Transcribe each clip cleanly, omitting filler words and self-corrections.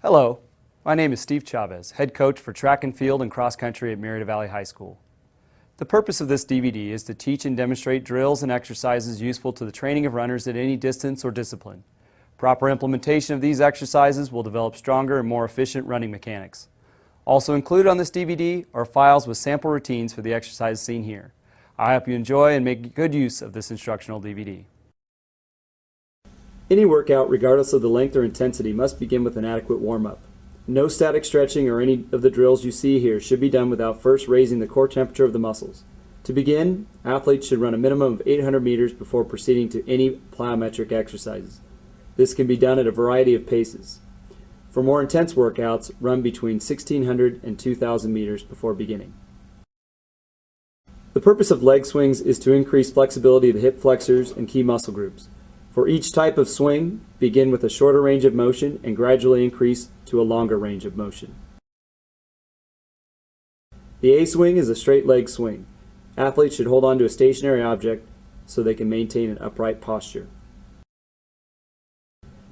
Hello, my name is Steve Chavez, head coach for track and field and cross country at Murrieta Valley High School. The purpose of this DVD is to teach and demonstrate drills and exercises useful to the training of runners at any distance or discipline. Proper implementation of these exercises will develop stronger and more efficient running mechanics. Also included on this DVD are files with sample routines for the exercises seen here. I hope you enjoy and make good use of this instructional DVD. Any workout, regardless of the length or intensity, must begin with an adequate warm-up. No static stretching or any of the drills you see here should be done without first raising the core temperature of the muscles. To begin, athletes should run a minimum of 800 meters before proceeding to any plyometric exercises. This can be done at a variety of paces. For more intense workouts, run between 1,600 and 2,000 meters before beginning. The purpose of leg swings is to increase flexibility of the hip flexors and key muscle groups. For each type of swing, begin with a shorter range of motion and gradually increase to a longer range of motion. The A swing is a straight leg swing. Athletes should hold on to a stationary object so they can maintain an upright posture.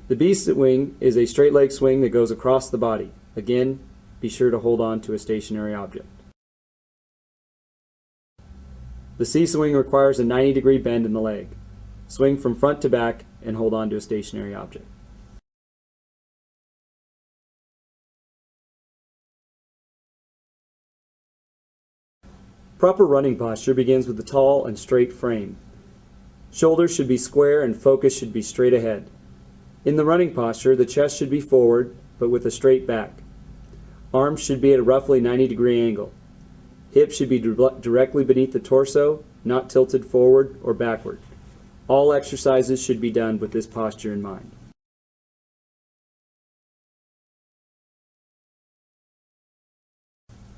The B swing is a straight leg swing that goes across the body. Again, be sure to hold on to a stationary object. The C swing requires a 90-degree bend in the leg. Swing from front to back and hold on to a stationary object. Proper running posture begins with a tall and straight frame. Shoulders should be square and focus should be straight ahead. In the running posture, the chest should be forward but with a straight back. Arms should be at a roughly 90-degree angle. Hips should be directly beneath the torso, not tilted forward or backward. All exercises should be done with this posture in mind.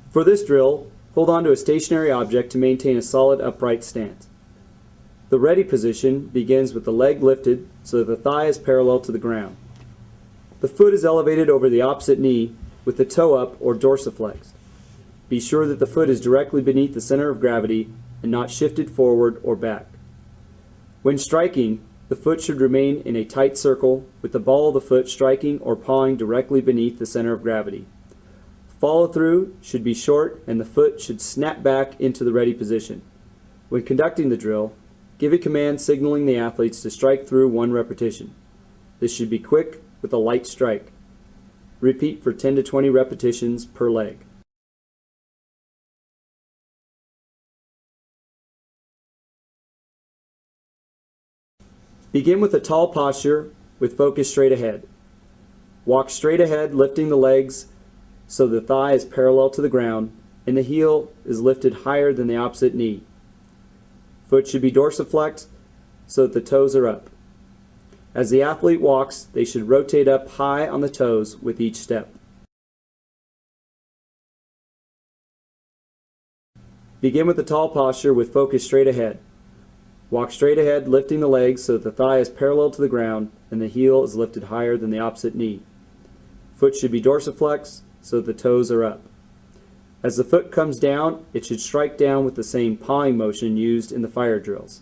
For this drill, hold on to a stationary object to maintain a solid upright stance. The ready position begins with the leg lifted so that the thigh is parallel to the ground. The foot is elevated over the opposite knee with the toe up or dorsiflexed. Be sure that the foot is directly beneath the center of gravity and not shifted forward or back. When striking, the foot should remain in a tight circle with the ball of the foot striking or pawing directly beneath the center of gravity. Follow-through should be short and the foot should snap back into the ready position. When conducting the drill, give a command signaling the athletes to strike through one repetition. This should be quick with a light strike. Repeat for 10 to 20 repetitions per leg. Begin with a tall posture with focus straight ahead. Walk straight ahead, lifting the legs so the thigh is parallel to the ground and the heel is lifted higher than the opposite knee. Foot should be dorsiflexed so that the toes are up. As the athlete walks, they should rotate up high on the toes with each step. Begin with the tall posture with focus straight ahead. Walk straight ahead, lifting the legs so that the thigh is parallel to the ground and the heel is lifted higher than the opposite knee. Foot should be dorsiflexed so that the toes are up. As the foot comes down, it should strike down with the same pawing motion used in the fire drills.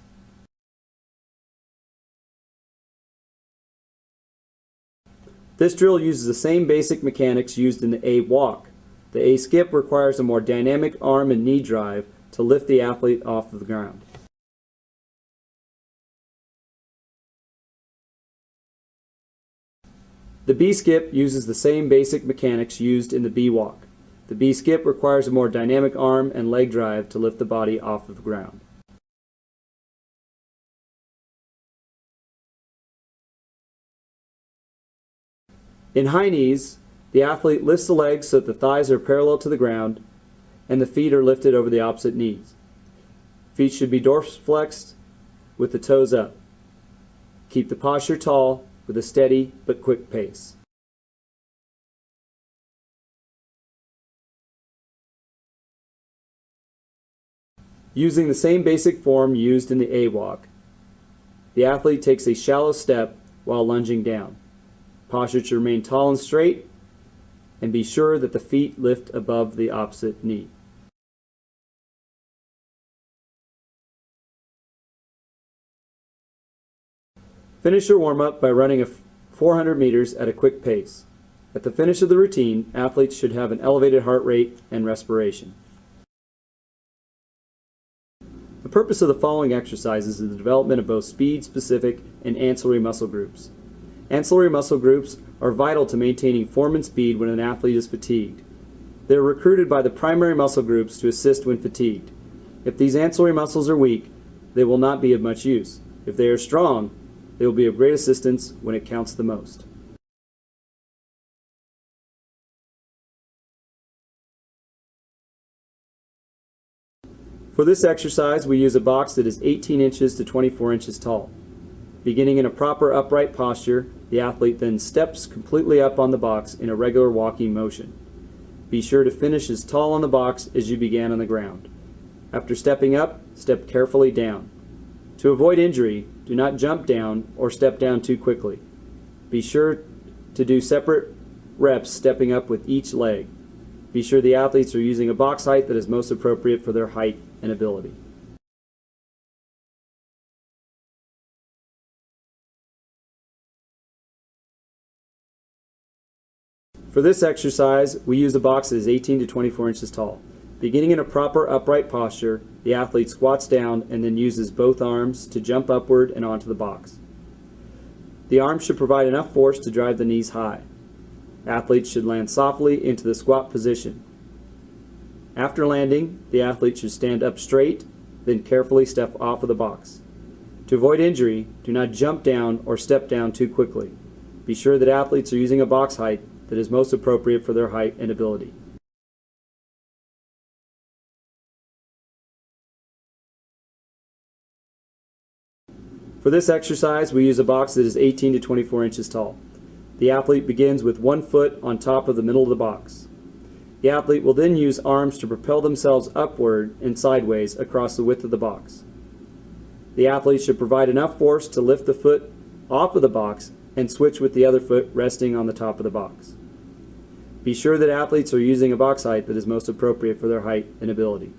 This drill uses the same basic mechanics used in the A walk. The A skip requires a more dynamic arm and knee drive to lift the athlete off of the ground. The B skip uses the same basic mechanics used in the B walk. The B skip requires a more dynamic arm and leg drive to lift the body off of the ground. In high knees, the athlete lifts the legs so that the thighs are parallel to the ground and the feet are lifted over the opposite knees. Feet should be dorsiflexed with the toes up. Keep the posture tall with a steady but quick pace. Using the same basic form used in the A walk, the athlete takes a shallow step while lunging down. Posture should remain tall and straight, and be sure that the feet lift above the opposite knee. Finish your warm-up by running 400 meters at a quick pace. At the finish of the routine, athletes should have an elevated heart rate and respiration. The purpose of the following exercises is the development of both speed-specific and ancillary muscle groups. Ancillary muscle groups are vital to maintaining form and speed when an athlete is fatigued. They are recruited by the primary muscle groups to assist when fatigued. If these ancillary muscles are weak, they will not be of much use. If they are strong, they will be of great assistance when it counts the most. For this exercise, we use a box that is 18 inches to 24 inches tall. Beginning in a proper upright posture, the athlete then steps completely up on the box in a regular walking motion. Be sure to finish as tall on the box as you began on the ground. After stepping up, step carefully down. To avoid injury, do not jump down or step down too quickly. Be sure to do separate reps stepping up with each leg. Be sure the athletes are using a box height that is most appropriate for their height and ability. For this exercise, we use a box that is 18 to 24 inches tall. Beginning in a proper upright posture, the athlete squats down and then uses both arms to jump upward and onto the box. The arms should provide enough force to drive the knees high. Athletes should land softly into the squat position. After landing, the athlete should stand up straight, then carefully step off of the box. To avoid injury, do not jump down or step down too quickly. Be sure that athletes are using a box height that is most appropriate for their height and ability. For this exercise, we use a box that is 18 to 24 inches tall. The athlete begins with one foot on top of the middle of the box. The athlete will then use arms to propel themselves upward and sideways across the width of the box. The athlete should provide enough force to lift the foot off of the box and switch with the other foot resting on the top of the box. Be sure that athletes are using a box height that is most appropriate for their height and ability.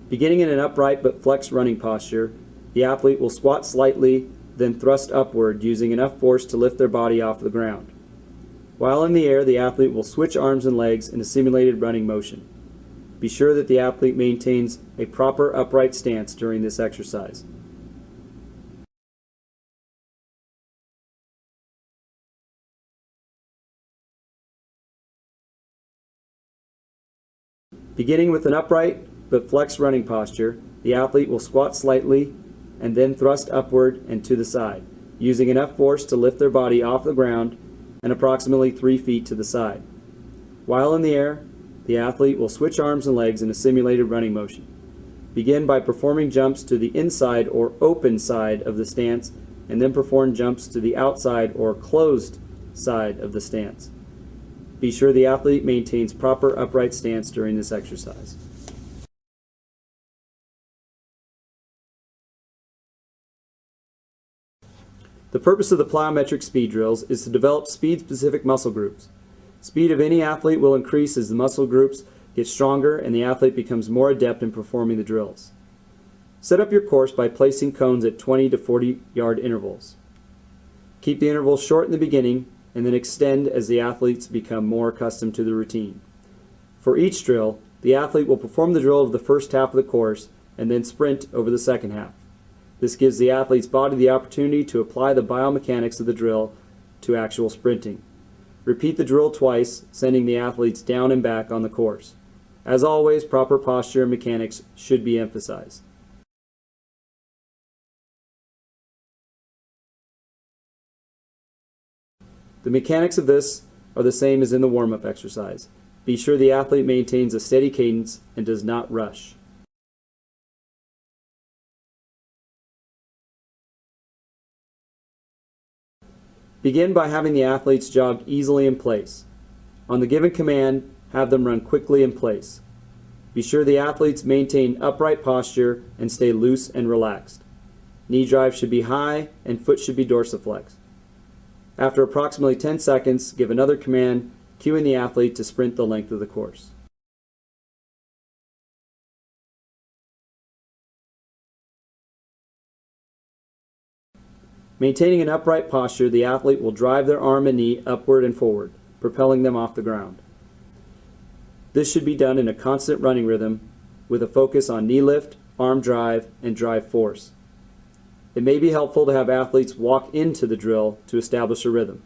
Beginning in an upright but flexed running posture, the athlete will squat slightly, then thrust upward using enough force to lift their body off the ground. While in the air, the athlete will switch arms and legs in a simulated running motion. Be sure that the athlete maintains a proper upright stance during this exercise. Beginning with an upright but flexed running posture, the athlete will squat slightly and then thrust upward and to the side, using enough force to lift their body off the ground and approximately 3 feet to the side. While in the air, the athlete will switch arms and legs in a simulated running motion. Begin by performing jumps to the inside or open side of the stance, and then perform jumps to the outside or closed side of the stance. Be sure the athlete maintains proper upright stance during this exercise. The purpose of the plyometric speed drills is to develop speed-specific muscle groups. Speed of any athlete will increase as the muscle groups get stronger and the athlete becomes more adept in performing the drills. Set up your course by placing cones at 20 to 40 yard intervals. Keep the intervals short in the beginning and then extend as the athletes become more accustomed to the routine. For each drill, the athlete will perform the drill of the first half of the course and then sprint over the second half. This gives the athlete's body the opportunity to apply the biomechanics of the drill to actual sprinting. Repeat the drill twice, sending the athletes down and back on the course. As always, proper posture and mechanics should be emphasized. The mechanics of this are the same as in the warm-up exercise. Be sure the athlete maintains a steady cadence and does not rush. Begin by having the athletes jog easily in place. On the given command, have them run quickly in place. Be sure the athletes maintain upright posture and stay loose and relaxed. Knee drive should be high and foot should be dorsiflex. After approximately 10 seconds, give another command, cueing the athlete to sprint the length of the course. Maintaining an upright posture, the athlete will drive their arm and knee upward and forward, propelling them off the ground. This should be done in a constant running rhythm with a focus on knee lift, arm drive, and drive force. It may be helpful to have athletes walk into the drill to establish a rhythm.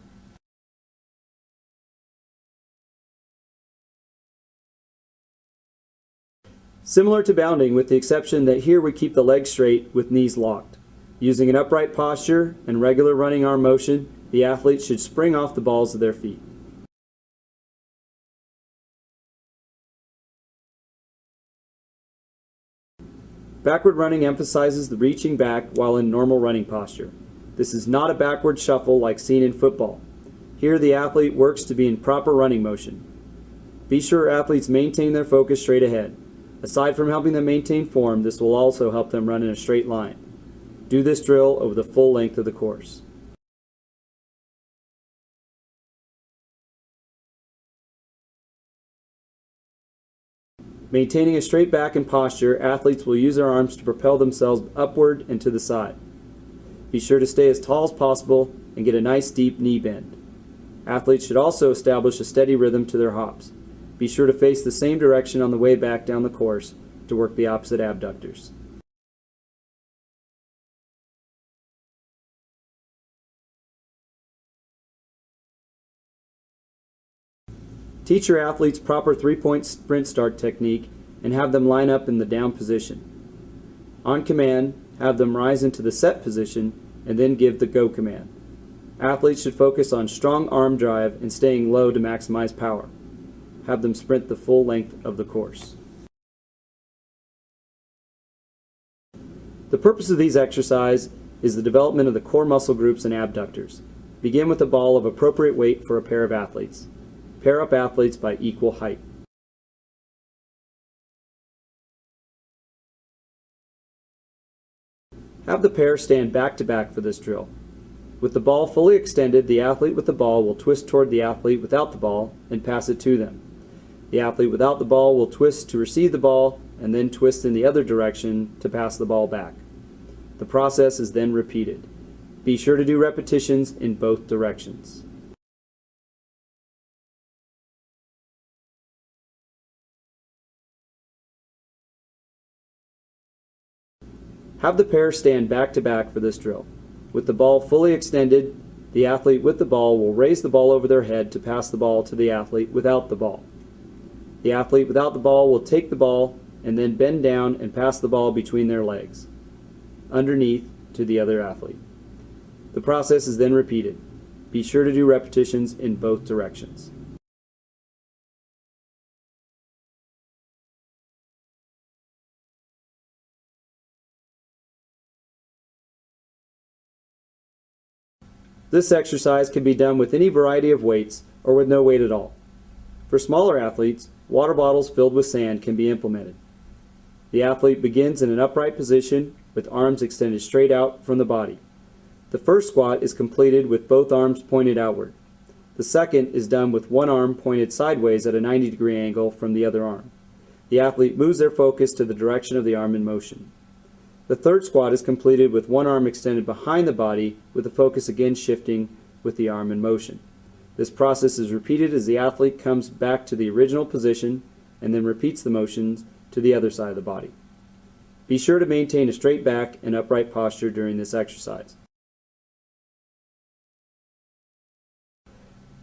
Similar to bounding, with the exception that here we keep the legs straight with knees locked. Using an upright posture and regular running arm motion, the athlete should spring off the balls of their feet. Backward running emphasizes the reaching back while in normal running posture. This is not a backward shuffle like seen in football. Here the athlete works to be in proper running motion. Be sure athletes maintain their focus straight ahead. Aside from helping them maintain form, this will also help them run in a straight line. Do this drill over the full length of the course. Maintaining a straight back and posture, athletes will use their arms to propel themselves upward and to the side. Be sure to stay as tall as possible and get a nice deep knee bend. Athletes should also establish a steady rhythm to their hops. Be sure to face the same direction on the way back down the course to work the opposite abductors. Teach your athletes proper three-point sprint start technique and have them line up in the down position. On command, have them rise into the set position and then give the go command. Athletes should focus on strong arm drive and staying low to maximize power. Have them sprint the full length of the course. The purpose of these exercises is the development of the core muscle groups and abductors. Begin with a ball of appropriate weight for a pair of athletes. Pair up athletes by equal height. Have the pair stand back to back for this drill. With the ball fully extended, the athlete with the ball will twist toward the athlete without the ball and pass it to them. The athlete without the ball will twist to receive the ball and then twist in the other direction to pass the ball back. The process is then repeated. Be sure to do repetitions in both directions. Have the pair stand back to back for this drill. With the ball fully extended, the athlete with the ball will raise the ball over their head to pass the ball to the athlete without the ball. The athlete without the ball will take the ball and then bend down and pass the ball between their legs, underneath to the other athlete. The process is then repeated. Be sure to do repetitions in both directions. This exercise can be done with any variety of weights or with no weight at all. For smaller athletes, water bottles filled with sand can be implemented. The athlete begins in an upright position with arms extended straight out from the body. The first squat is completed with both arms pointed outward. The second is done with one arm pointed sideways at a 90-degree angle from the other arm. The athlete moves their focus to the direction of the arm in motion. The third squat is completed with one arm extended behind the body with the focus again shifting with the arm in motion. This process is repeated as the athlete comes back to the original position and then repeats the motions to the other side of the body. Be sure to maintain a straight back and upright posture during this exercise.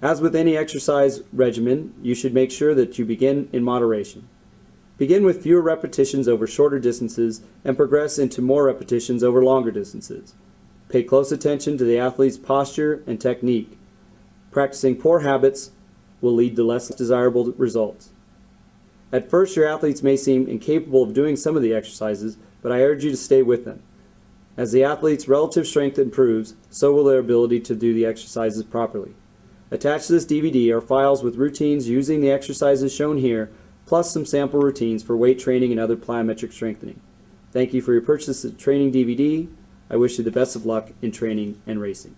As with any exercise regimen, you should make sure that you begin in moderation. Begin with fewer repetitions over shorter distances and progress into more repetitions over longer distances. Pay close attention to the athlete's posture and technique. Practicing poor habits will lead to less desirable results. At first, your athletes may seem incapable of doing some of the exercises, but I urge you to stay with them. As the athlete's relative strength improves, so will their ability to do the exercises properly. Attached to this DVD are files with routines using the exercises shown here, plus some sample routines for weight training and other plyometric strengthening. Thank you for your purchase of the training DVD. I wish you the best of luck in training and racing.